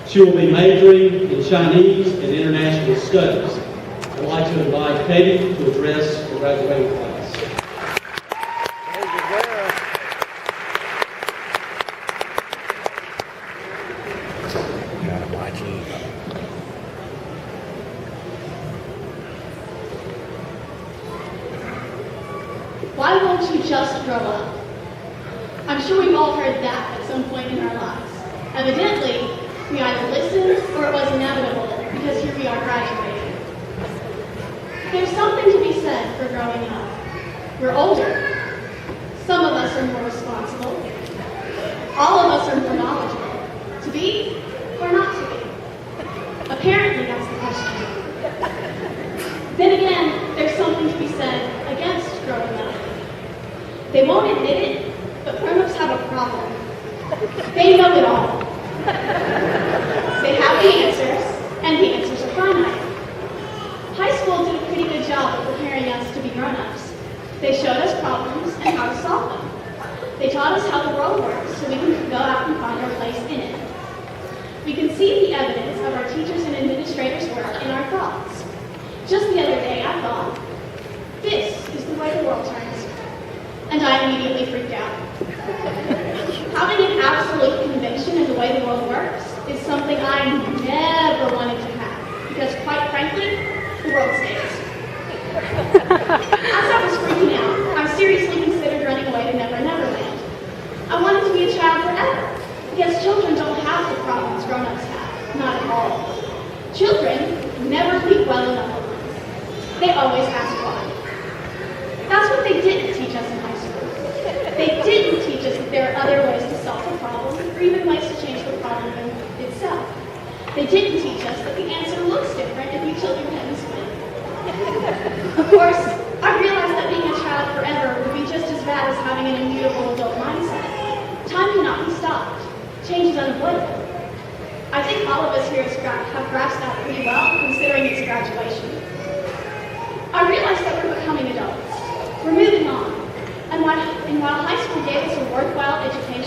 She will be majoring in Chinese and International Studies. I'd like to invite Katie to address the graduating class. Why won't you just grow up? I'm sure we've all heard that at some point in our lives. Evidently, we either listened or it was inevitable because here we are graduating. There's something to be said for growing up. We're older. Some of us are more responsible. All of us are more knowledgeable. To be or not to be? Apparently, that's the question. Then again, there's something to be said against growing up. They won't admit it, but grown-ups have a problem. They know it all. They have the answers, and the answers are finite. High school did a pretty good job of preparing us to be grown-ups. They showed us problems and how to solve them. They taught us how the world works so we can go out and find our place in it. We can see the evidence of our teachers and administrators' work in our thoughts. Just the other day, I thought, this is the way the world turns. And I immediately freaked out. Having an absolute conviction in the way the world works is something I never wanted to have, because quite frankly, the world stinks. As I was freaking out, I seriously considered running away to Never Never Land. I wanted to be a child forever, because children don't have the problems grown-ups have, not at all. Children never think well enough of them. They always ask why. That's what they didn't teach us in high school. They didn't teach us that there are other ways to solve the problem, or even ways to change the problem itself. They didn't teach us that the answer looks different if you tilt your head and spin. Of course, I realized that being a child forever would be just as bad as having an immutable adult mindset. Time cannot be stopped. Change is unavoidable. I think all of us here have grasped that pretty well, considering it's graduation. I realized that we're becoming adults. We're moving on. And while high school gave us a worthwhile education,